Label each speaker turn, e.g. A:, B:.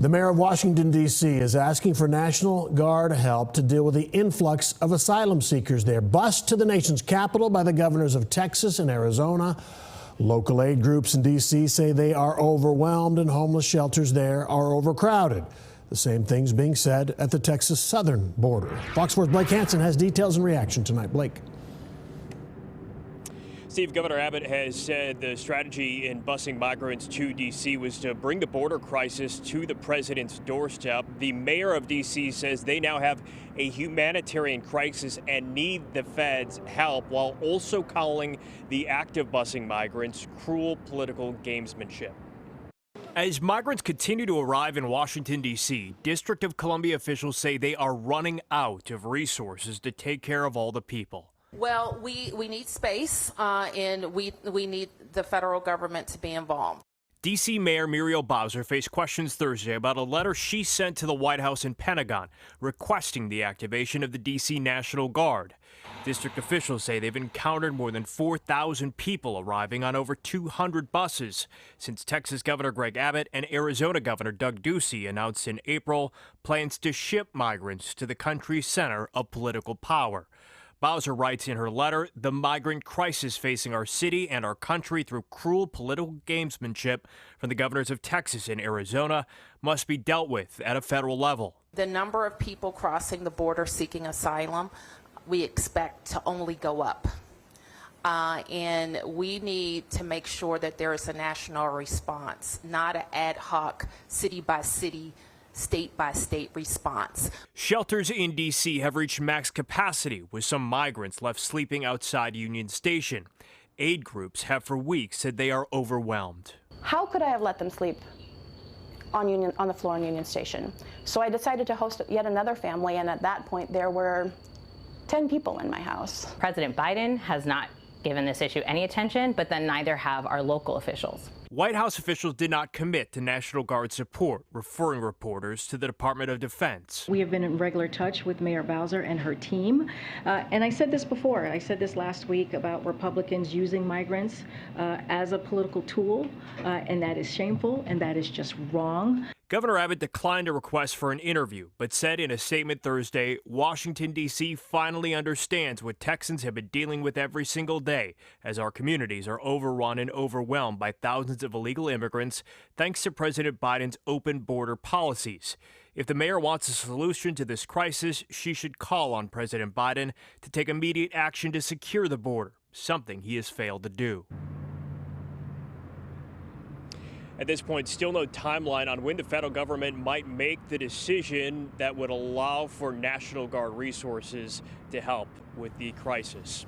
A: The mayor of Washington, D.C. is asking for National Guard help to deal with the influx of asylum seekers there. Bused to the nation's capital by the governors of Texas and Arizona. Local aid groups in D.C. say they are overwhelmed and homeless shelters there are overcrowded. The same thing's being said at the Texas southern border. Fox 4's Blake Hansen has details and reaction tonight. Blake.
B: Steve, Governor Abbott has said the strategy in busing migrants to D.C. was to bring the border crisis to the president's doorstep. The mayor of D.C. says they now have a humanitarian crisis and need the feds' help, while also calling the act of busing migrants cruel political gamesmanship. As migrants continue to arrive in Washington, D.C., District of Columbia officials say they are running out of resources to take care of all the people.
C: Well, we need space, and we need the federal government to be involved.
B: D.C. Mayor Muriel Bowser faced questions Thursday about a letter she sent to the White House and Pentagon requesting the activation of the D.C. National Guard. District officials say they've encountered more than 4,000 people arriving on over 200 buses since Texas Governor Greg Abbott and Arizona Governor Doug Ducey announced in April plans to ship migrants to the country's center of political power. Bowser writes in her letter, the migrant crisis facing our city and our country through cruel political gamesmanship from the governors of Texas and Arizona must be dealt with at a federal level.
C: The number of people crossing the border seeking asylum, we expect to only go up. And we need to make sure that there is a national response, not an ad hoc city by city, state by state response.
B: Shelters in D.C. have reached max capacity, with some migrants left sleeping outside Union Station. Aid groups have for weeks said they are overwhelmed.
D: How could I have let them sleep on the floor in Union Station? So I decided to host yet another family, and at that point there were 10 people in my house.
E: President Biden has not given this issue any attention, but then neither have our local officials.
B: White House officials did not commit to National Guard support, referring reporters to the Department of Defense.
F: We have been in regular touch with Mayor Bowser and her team. And I said this before. I said this last week about Republicans using migrants as a political tool, and that is shameful and that is just wrong.
B: Governor Abbott declined a request for an interview, but said in a statement Thursday, Washington, D.C. finally understands what Texans have been dealing with every single day as our communities are overrun and overwhelmed by thousands of illegal immigrants, thanks to President Biden's open border policies. If the mayor wants a solution to this crisis, she should call on President Biden to take immediate action to secure the border, something he has failed to do. At this point, still no timeline on when the federal government might make the decision that would allow for National Guard resources to help with the crisis.